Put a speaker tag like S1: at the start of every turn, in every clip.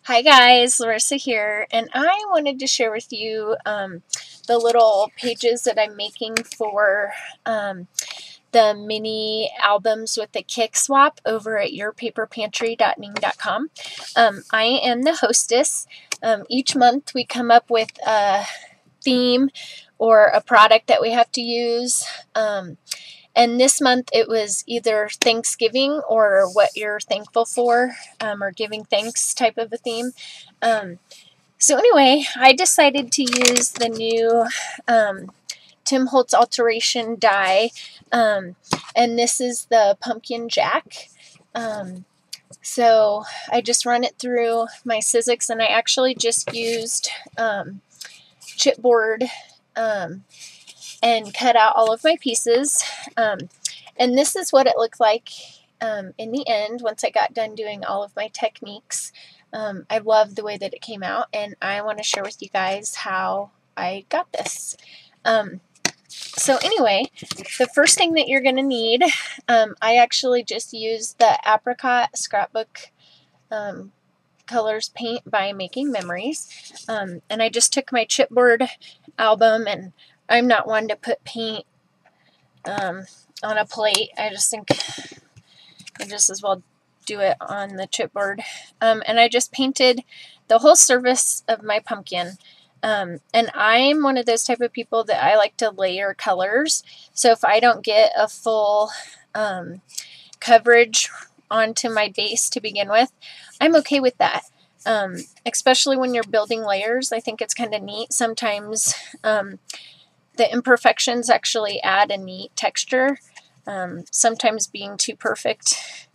S1: Hi guys, Larissa here, and I wanted to share with you the little pages that I'm making for the mini albums with the Ypp Swap over at yourpaperpantry.ning.com. I am the hostess. Each month we come up with a theme or a product that we have to use. And this month it was either Thanksgiving or what you're thankful for, or giving thanks type of a theme. So anyway, I decided to use the new Tim Holtz Alteration die, and this is the Pumpkin Jack. So I just run it through my Sizzix, and I actually just used chipboard and cut out all of my pieces. And this is what it looked like in the end once I got done doing all of my techniques. I love the way that it came out, and I want to share with you guys how I got this. So anyway, the first thing that you're going to need, I actually just used the Apricot Scrapbook Colors paint by Making Memories, and I just took my chipboard album, and I'm not one to put paint on a plate. I just think I just as well do it on the chipboard. And I just painted the whole surface of my pumpkin. And I'm one of those type of people that I like to layer colors. So if I don't get a full coverage onto my base to begin with, I'm okay with that. Especially when you're building layers, I think it's kind of neat. Sometimes the imperfections actually add a neat texture. Sometimes being too perfect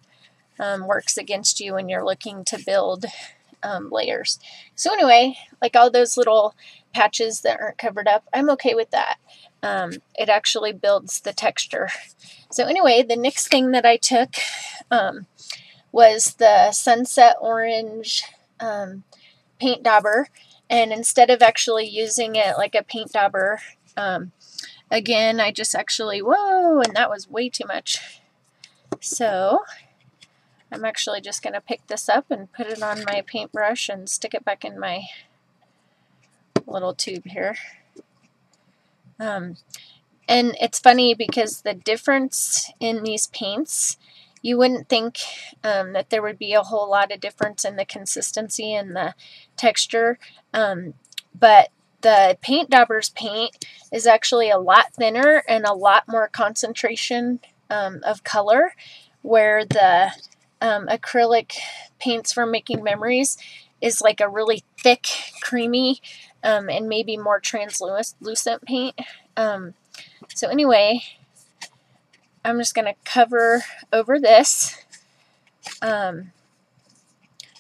S1: works against you when you're looking to build layers. So anyway, like all those little patches that aren't covered up, I'm okay with that. It actually builds the texture. So anyway, the next thing that I took was the Sunset Orange paint dauber, and instead of actually using it like a paint dauber, again, I just actually, whoa, and that was way too much. So I'm actually just going to pick this up and put it on my paintbrush and stick it back in my little tube here. And it's funny because the difference in these paints, you wouldn't think that there would be a whole lot of difference in the consistency and the texture, but the paint dauber's paint is actually a lot thinner and a lot more concentration of color, where the acrylic paints from Making Memories is like a really thick, creamy, and maybe more translucent paint. So anyway, I'm just going to cover over this,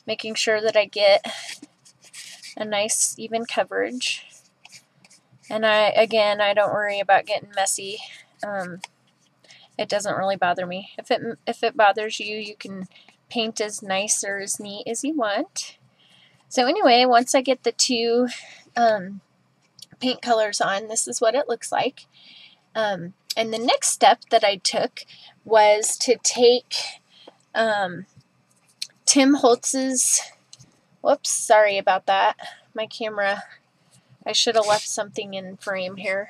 S1: making sure that I get a nice even coverage. And again, I don't worry about getting messy. It doesn't really bother me. If it bothers you, you can paint as nice or as neat as you want. So anyway, once I get the two paint colors on, this is what it looks like. And the next step that I took was to take Tim Holtz's, whoops, sorry about that. My camera, I should have left something in frame here.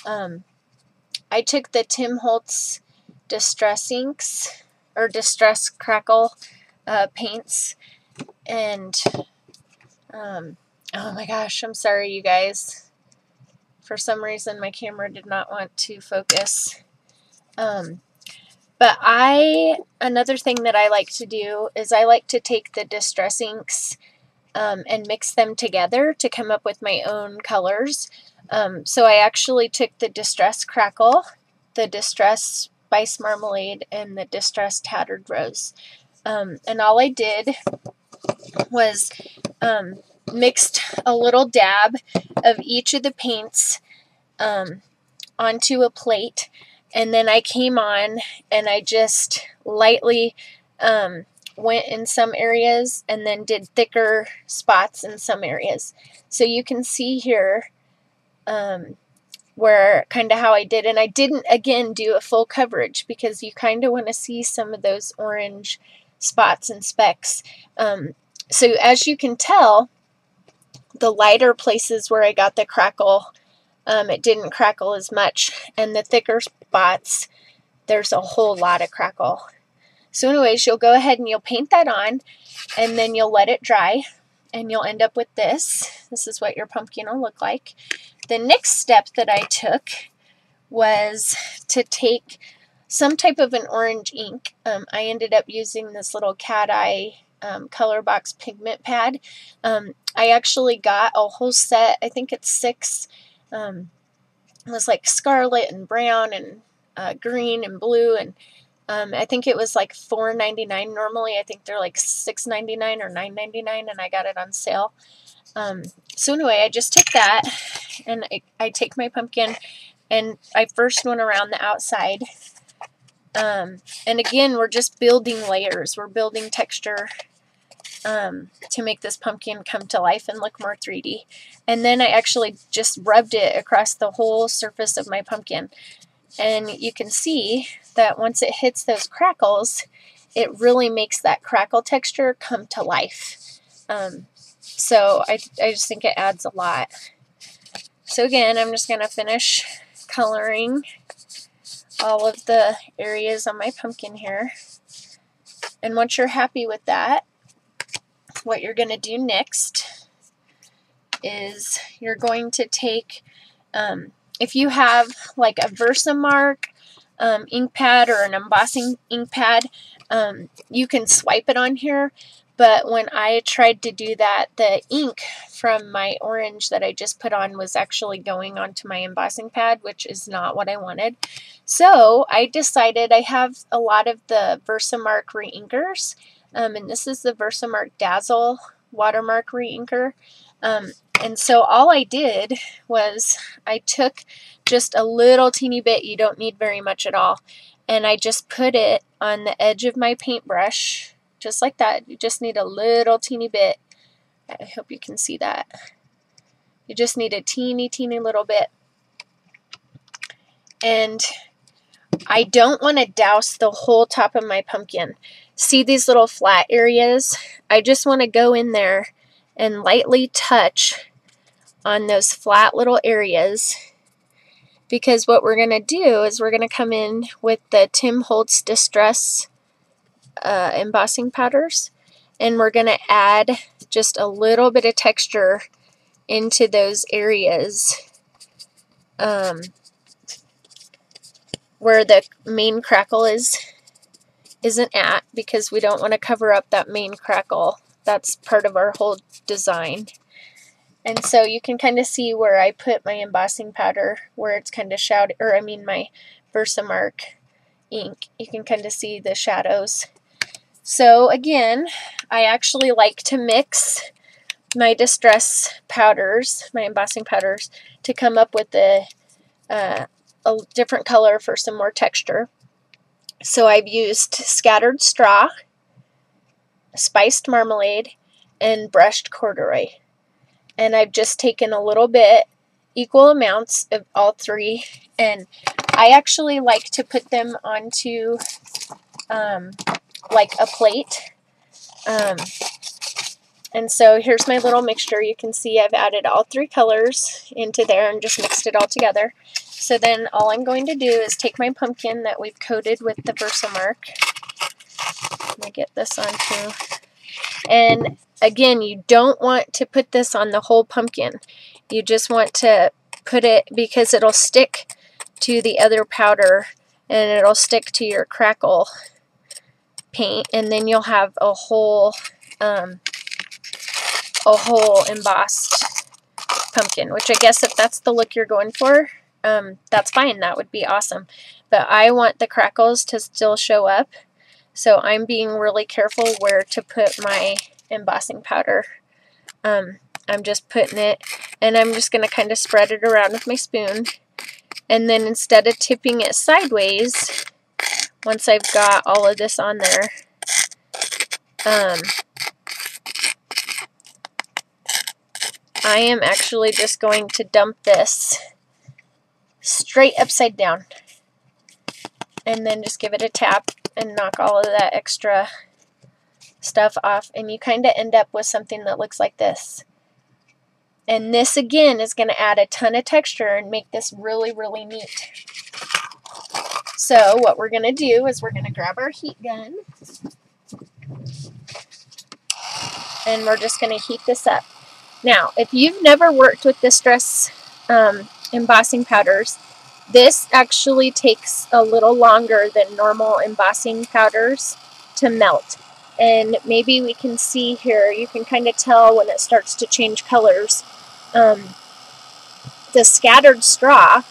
S1: I took the Tim Holtz Distress Inks, or Distress Crackle paints, and oh my gosh, I'm sorry you guys. For some reason my camera did not want to focus. But another thing that I like to do is I like to take the Distress Inks and mix them together to come up with my own colors. So I actually took the Distress Crackle, the Distress Spice Marmalade, and the Distress Tattered Rose. And all I did was mixed a little dab of each of the paints onto a plate, and then I came on and I just lightly went in some areas and then did thicker spots in some areas. So you can see here where kind of how I did, and I didn't again do a full coverage because you kind of want to see some of those orange spots and specks. So as you can tell, the lighter places where I got the crackle, it didn't crackle as much, and the thicker spots, there's a whole lot of crackle. So anyways, you'll go ahead and you'll paint that on, and then you'll let it dry, and you'll end up with this. This is what your pumpkin will look like. The next step that I took was to take some type of an orange ink. I ended up using this little cat eye color box pigment pad. I actually got a whole set. I think it's 6. It was like scarlet and brown and green and blue, and I think it was like $4.99 normally. I think they're like $6.99 or $9.99, and I got it on sale. So anyway, I just took that, and I take my pumpkin, and I first went around the outside. And again, we're just building layers. We're building texture to make this pumpkin come to life and look more 3D. And then I actually just rubbed it across the whole surface of my pumpkin. And you can see that once it hits those crackles, it really makes that crackle texture come to life. So I just think it adds a lot. So again, I'm just going to finish coloring all of the areas on my pumpkin here. And once you're happy with that, what you're going to do next is you're going to take, if you have like a Versamark ink pad or an embossing ink pad, you can swipe it on here. But when I tried to do that, the ink from my orange that I just put on was actually going onto my embossing pad, which is not what I wanted. So I decided, I have a lot of the Versamark reinkers, and this is the Versamark Dazzle watermark reinker. And so all I did was I took just a little teeny bit, you don't need very much at all, and I just put it on the edge of my paintbrush, just like that. You just need a little teeny bit. I hope you can see that. You just need a teeny little bit. And I don't want to douse the whole top of my pumpkin. See these little flat areas? I just want to go in there and lightly touch on those flat little areas, because what we're going to do is we're going to come in with the Tim Holtz Distress embossing powders, and we're going to add just a little bit of texture into those areas where the main crackle isn't at, because we don't want to cover up that main crackle. That's part of our whole design. And so you can kind of see where I put my embossing powder, where it's kind of shadowed, or I mean my Versamark ink. You can kind of see the shadows. So again, I actually like to mix my distress powders, my embossing powders, to come up with a different color for some more texture. So I've used scattered straw, spiced marmalade, and brushed corduroy. And I've just taken a little bit, equal amounts of all three, and I actually like to put them onto like a plate. And so here's my little mixture. You can see I've added all 3 colors into there and just mixed it all together. So then all I'm going to do is take my pumpkin that we've coated with the Versamark. Let me get this on too. And again, you don't want to put this on the whole pumpkin. You just want to put it, because it'll stick to the other powder and it'll stick to your crackle paint, and then you'll have a whole embossed pumpkin, which I guess if that's the look you're going for, that's fine. That would be awesome. But I want the crackles to still show up, so I'm being really careful where to put my embossing powder. I'm just putting it, and I'm just going to kind of spread it around with my spoon, and then instead of tipping it sideways, once I've got all of this on there, I am actually just going to dump this straight upside down, and then just give it a tap and knock all of that extra stuff stuff off, and you kind of end up with something that looks like this. And this again is going to add a ton of texture and make this really, really neat. So what we're going to do is we're going to grab our heat gun, and we're just going to heat this up. Now, if you've never worked with distress embossing powders, this actually takes a little longer than normal embossing powders to melt. And maybe we can see here, you can kind of tell when it starts to change colors. The scattered straw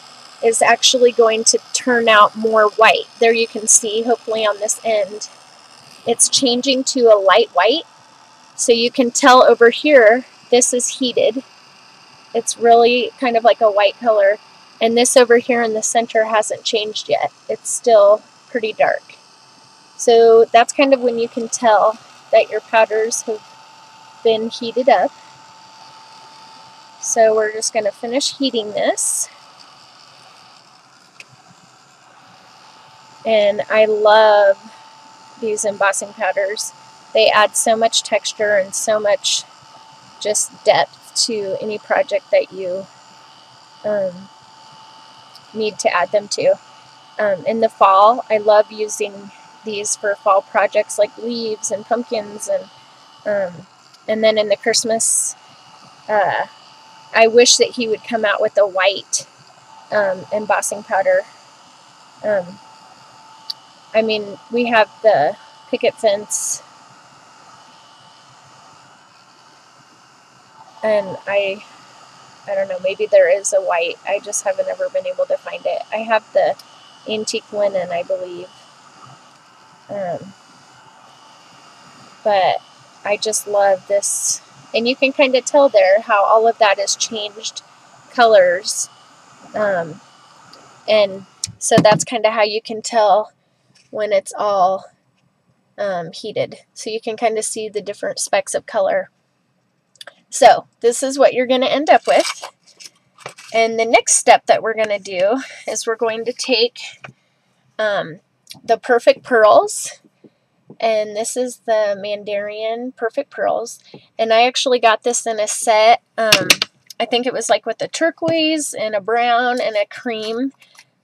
S1: is actually going to turn out more white. There you can see, hopefully on this end, it's changing to a light white. So you can tell over here, this is heated. It's really kind of like a white color. And this over here in the center hasn't changed yet. It's still pretty dark. So that's kind of when you can tell that your powders have been heated up. So we're just going to finish heating this. And I love these embossing powders. They add so much texture and so much just depth to any project that you need to add them to. In the fall, I love using these for fall projects like leaves and pumpkins, and then in the Christmas, I wish that he would come out with a white embossing powder. I mean, we have the picket fence, and I don't know, maybe there is a white. I just haven't ever been able to find it. I have the antique linen, I believe. But I just love this. And you can kind of tell there how all of that has changed colors. And so that's kind of how you can tell when it's all heated. So you can kind of see the different specks of color. So this is what you're going to end up with. And the next step that we're going to do is we're going to take the Perfect Pearls. And this is the Mandarin Perfect Pearls. And I actually got this in a set. I think it was like with a turquoise and a brown and a cream.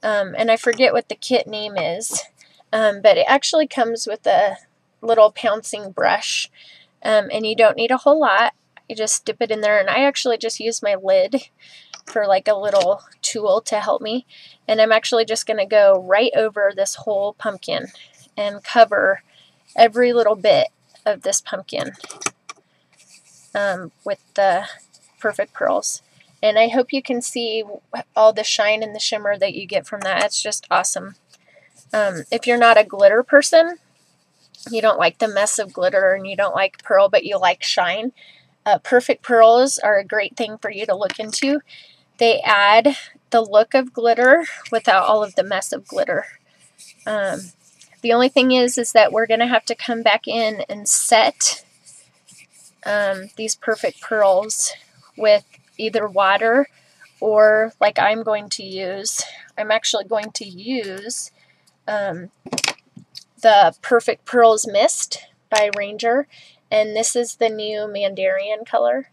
S1: And I forget what the kit name is. But it actually comes with a little pouncing brush. And you don't need a whole lot. You just dip it in there. And I actually just use my lid for like a little tool to help me. And I'm actually just going to go right over this whole pumpkin and cover every little bit of this pumpkin with the Perfect Pearls. And I hope you can see all the shine and the shimmer that you get from that. It's just awesome. If you're not a glitter person, you don't like the mess of glitter and you don't like pearl, but you like shine, Perfect Pearls are a great thing for you to look into. They add the look of glitter without all of the mess of glitter. The only thing is that we're going to have to come back in and set these Perfect Pearls with either water or, like I'm going to use, I'm actually going to use the Perfect Pearls Mist by Ranger. And this is the new Mandarin color.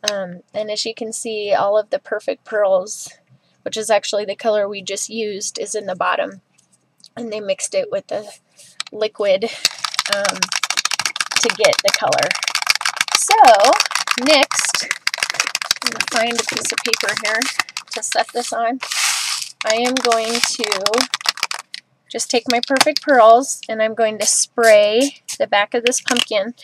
S1: And as you can see, all of the Perfect Pearls, which is actually the color we just used, is in the bottom. And they mixed it with the liquid to get the color. So, next, I'm going to find a piece of paper here to set this on. I am going to just take my Perfect Pearls and I'm going to spray the back of this pumpkin.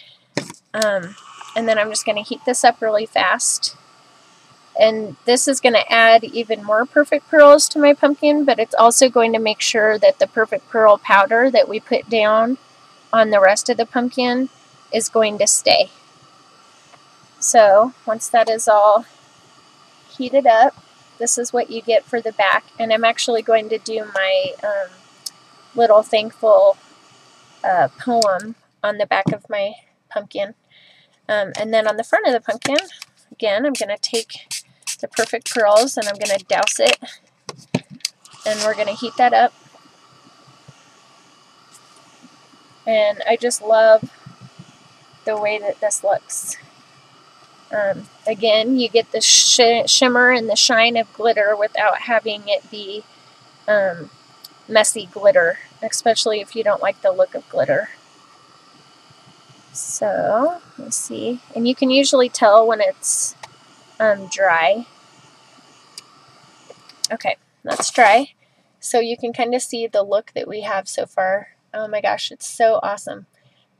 S1: And then I'm just going to heat this up really fast. And this is going to add even more Perfect Pearls to my pumpkin, but it's also going to make sure that the Perfect Pearl powder that we put down on the rest of the pumpkin is going to stay. So once that is all heated up, this is what you get for the back. And I'm actually going to do my little thankful poem on the back of my pumpkin. And then on the front of the pumpkin, again, I'm going to take the Perfect Pearls and I'm going to douse it. And we're going to heat that up. And I just love the way that this looks. Again, you get the shimmer and the shine of glitter without having it be messy glitter, especially if you don't like the look of glitter. So, let's see. And you can usually tell when it's dry. Okay, that's dry. So you can kind of see the look that we have so far. Oh my gosh, it's so awesome.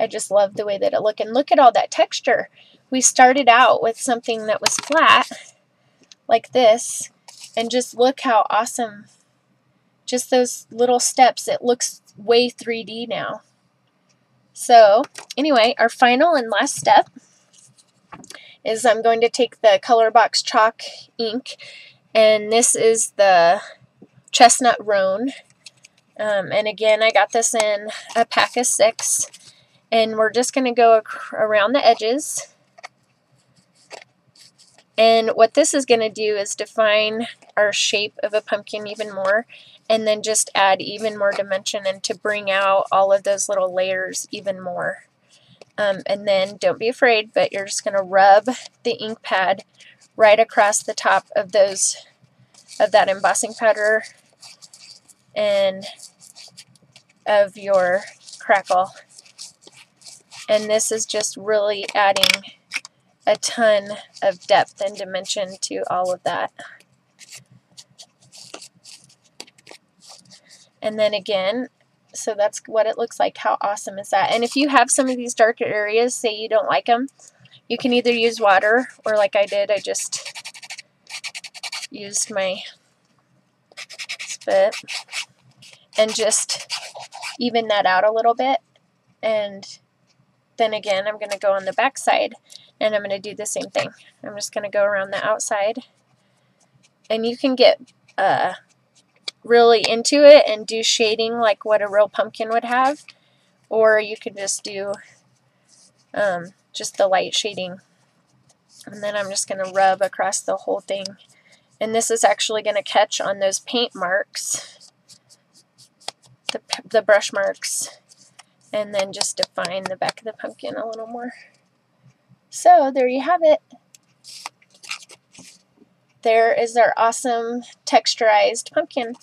S1: I just love the way that it looks. And look at all that texture. We started out with something that was flat, like this, and just look how awesome. Just those little steps. It looks way 3D now. So, anyway, our final and last step is I'm going to take the Color Box chalk ink, and this is the Chestnut Roan. And again, I got this in a pack of 6, and we're just going to go around the edges. And what this is going to do is define our shape of a pumpkin even more, and then just add even more dimension and to bring out all of those little layers even more. And then don't be afraid, but you're just going to rub the ink pad right across the top of that embossing powder and of your crackle. And this is just really adding a ton of depth and dimension to all of that. And then again, so that's what it looks like. How awesome is that? And if you have some of these darker areas, say you don't like them, you can either use water, or like I did, I just used my spit and just even that out a little bit. And then again, I'm going to go on the back side and I'm going to do the same thing. I'm just going to go around the outside, and you can get really into it and do shading like what a real pumpkin would have, or you could just do just the light shading. And then I'm just going to rub across the whole thing, and this is actually going to catch on those paint marks, the brush marks, and then just define the back of the pumpkin a little more. So there you have it. There is our awesome texturized pumpkin.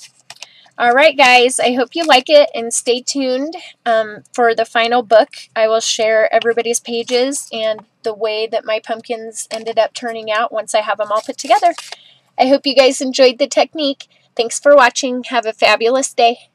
S1: Alright guys, I hope you like it, and stay tuned for the final book. I will share everybody's pages and the way that my pumpkins ended up turning out once I have them all put together. I hope you guys enjoyed the technique. Thanks for watching. Have a fabulous day.